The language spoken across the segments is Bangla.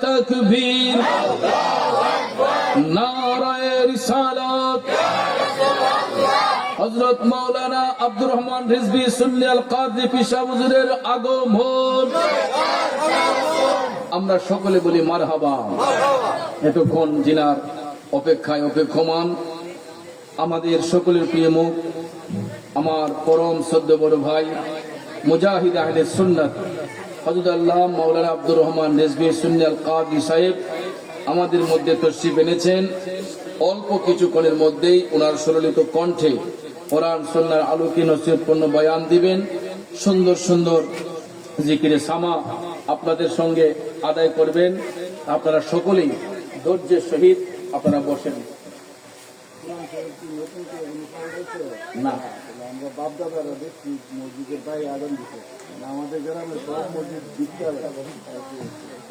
তাকবীর, নারায়ে রিসালাত। হযরত মাওলানা আব্দুর রহমান রিজভী সুন্নি আল কাদরি পিশা হুজুরের আগমন। আমরা সকলে বলি মারহাবা। এতক্ষণ জিনার অপেক্ষায় অপেক্ষমান আমাদের সকলের প্রিয় মুখ, আমার পরম শ্রদ্ধ বড় ভাই মুজাহিদ আহলে সুন্নাত হযরত আল্লামা মাওলানা আব্দুর রহমান রিজভী সুন্নি আল কাদরি সাহেব আমাদের মধ্যে তশরিফ এনেছেন। অল্প কিছুক্ষণের মধ্যেই ওনার সুললিত কণ্ঠে কোরআন সুন্নাহর আলোকে নসিহতপূর্ণ বয়ান দিবেন। সুন্দর সুন্দর জিকিরে সামা আপনাদের সঙ্গে আদায় করবেন। আপনারা সকলেই ধৈর্যের সহিত আপনারা বসেন। না, আমরা বাপদাদারা দেখছি মসজিদের বাইরে আদান দিতে, আমাদের গ্রামে সব মসজিদ দিতে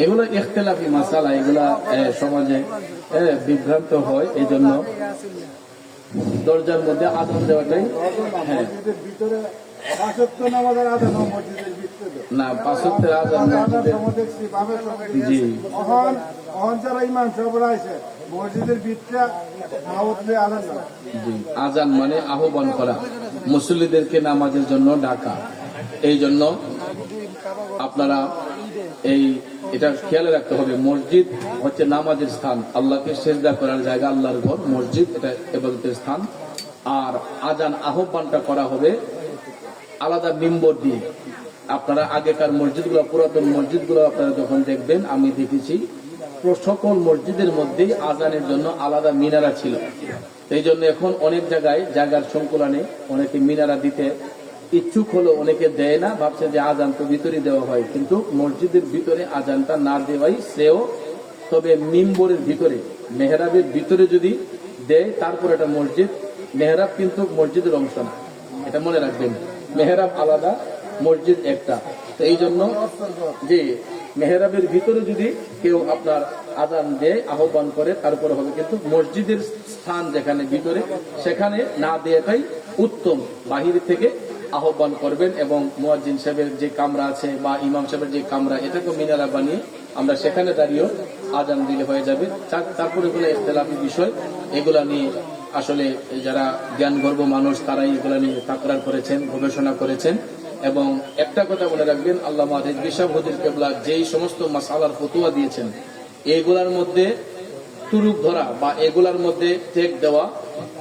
এগুলো ইখতিলাফি মাসালা, এগুলা সমাজে বিভ্রান্ত হয়। এই জন্য দরজার মধ্যে আদান দেওয়াটাই মসজিদের ভিতরে ৫ ওয়াক্ত নামাজের আদান মসজিদের ভিতরে না, ৫ ওয়াক্তের আদান দেখছি বাবার সবাই। জি, অহন যারা ইমাম সবরা আছে মসজিদের ভিতরে আদান না। জি, আজান মানে আহ্বান করা, মুসল্লিদেরকে নামাজের জন্য ডাকা। এই জন্য আপনারা এটা খেয়াল রাখতে হবে, মসজিদ হচ্ছে নামাজের স্থান, আল্লাহকে সিজদা করার জায়গা, আল্লাহর ঘর মসজিদ, এটা ইবাদতের স্থান। আর আজান আহ্বানটা করা হবে আলাদা মিম্বর দিয়ে। আপনারা আগেকার মসজিদগুলো, পুরাতন মসজিদগুলো আপনারা যখন দেখবেন, আমি দেখেছি সকল মসজিদের মধ্যেই আজানের জন্য আলাদা মিনারা ছিল। এই জন্য এখন অনেক জায়গায় জায়গার সংকুলনে অনেকে মিনারা দিতে ইচ্ছুক হলো, অনেকে দেয় না, ভাবছে যে আজান তো ভিতরে দেওয়া হয়, কিন্তু মসজিদের ভিতরে আজানটা না দেওয়াই শ্রেয়। তবে মিম্বরের ভিতরে, মেহরাবের ভিতরে যদি দেয় তারপর এটা মসজিদ। মেহরাব কিন্তু মসজিদের অংশ না, এটা মনে রাখবেন। মেহরাব আলাদা, মসজিদ একটা। তো এই জন্য যে মেহরাবের ভিতরে যদি কেউ আপনার আজান দেয়, আহ্বান করে, তারপরে হবে। কিন্তু মসজিদের স্থান যেখানে ভিতরে, সেখানে না দেওয়াটাই উত্তম। বাহির থেকে আহ্বান করবেন এবং মুয়াজ্জিন সাহেবের যে কামরা আছে বা ইমাম সাহেবের যে কামরা, এটাকে মিনারা বানিয়ে আমরা সেখানে দাঁড়িয়েও আজান দিলে হয়ে যাবে। তারপরে এগুলো ইখতিলাফি বিষয়, এগুলা নিয়ে আসলে যারা জ্ঞানগর্ভ মানুষ তারাই এগুলা নিয়ে তাকরার করেছেন, গবেষণা করেছেন। এবং একটা কথা মনে রাখবেন, আল্লামা রিজভী সাহেব হুজুর কেবলা যেই সমস্ত মাসালার ফতোয়া দিয়েছেন, এগুলার মধ্যে তুরুপ ধরা বা এগুলার মধ্যে টেক দেওয়া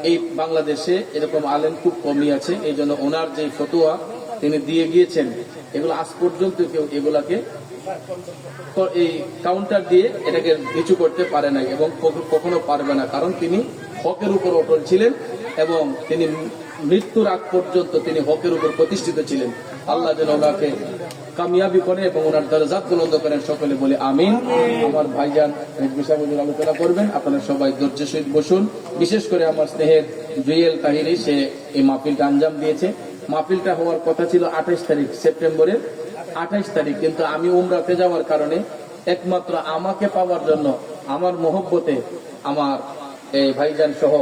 এই বাংলাদেশে এরকম আলেম খুব কমই আছে। এই জন্য ওনার যে ফতোয়া তিনি দিয়ে গিয়েছেন, এগুলো আজ পর্যন্ত কেউ এগুলাকে এই কাউন্টার দিয়ে এটাকে নিচু করতে পারে না এবং কখনো পারবে না। কারণ তিনি হকের উপর অটল ছিলেন এবং তিনি মৃত্যুর আগ পর্যন্ত তিনি হকের উপর প্রতিষ্ঠিত ছিলেন। আল্লাহ যেন ওনাকে কামিয়াবি করে এবং ওনার দরজাত বুলন্দ করেন। সকলে বলে আমিন। আমার ভাইজান রিজভী সাহেব আলোচনা করবেন, আপনারা সবাই ধৈর্যের সহিত বসুন। বিশেষ করে আমার স্নেহের জুয়েল তাহিরি, সে এই মাহফিলটা আঞ্জাম দিয়েছে। মাহফিলটা হওয়ার কথা ছিল 28 তারিখ, সেপ্টেম্বরের 28 তারিখ, কিন্তু আমি উমরাতে যাওয়ার কারণে একমাত্র আমাকে পাওয়ার জন্য আমার মহব্বতে আমার এই ভাইজান সহ